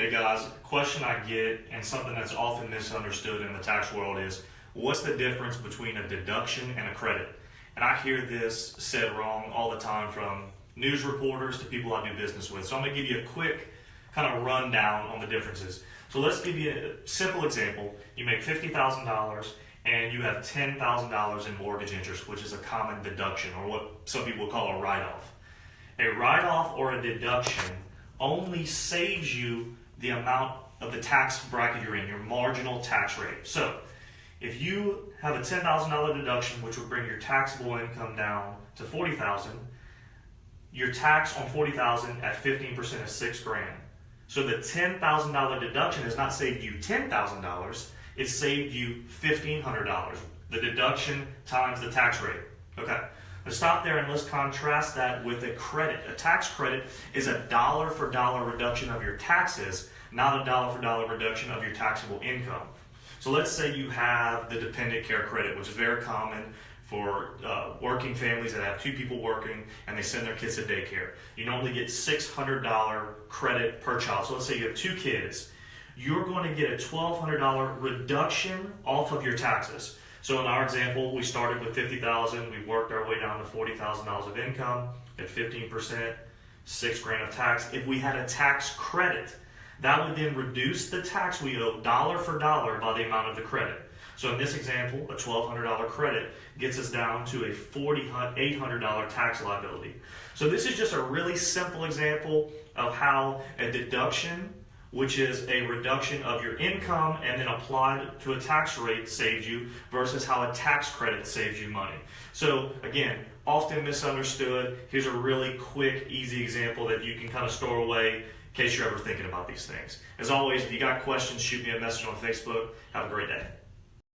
Hey guys, a question I get and something that's often misunderstood in the tax world is what's the difference between a deduction and a credit? And I hear this said wrong all the time from news reporters to people I do business with. So I'm going to give you a quick kind of rundown on the differences. So let's give you a simple example. You make $50,000 and you have $10,000 in mortgage interest, which is a common deduction or what some people call a write-off. A write-off or a deduction only saves you the amount of the tax bracket you're in, your marginal tax rate. So if you have a $10,000 deduction, which would bring your taxable income down to $40,000, your tax on $40,000 at 15% is $6,000. So the $10,000 deduction has not saved you $10,000, it saved you $1,500. The deduction times the tax rate. Okay. Let's stop there and let's contrast that with a credit. A tax credit is a dollar for dollar reduction of your taxes, not a dollar for dollar reduction of your taxable income. So let's say you have the dependent care credit, which is very common for working families that have two people working and they send their kids to daycare. You normally get $600 credit per child. So let's say you have two kids. You're going to get a $1,200 reduction off of your taxes. So in our example, we started with $50,000, we worked our way down to $40,000 of income at 15%, $6,000 of tax. If we had a tax credit, that would then reduce the tax we owe dollar for dollar by the amount of the credit. So in this example, a $1,200 credit gets us down to a $800 tax liability. So this is just a really simple example of how a deduction, which is a reduction of your income and then applied to a tax rate, saves you, versus how a tax credit saves you money. So again, often misunderstood. Here's a really quick, easy example that you can kind of store away in case you're ever thinking about these things. As always, if you got questions, shoot me a message on Facebook. Have a great day.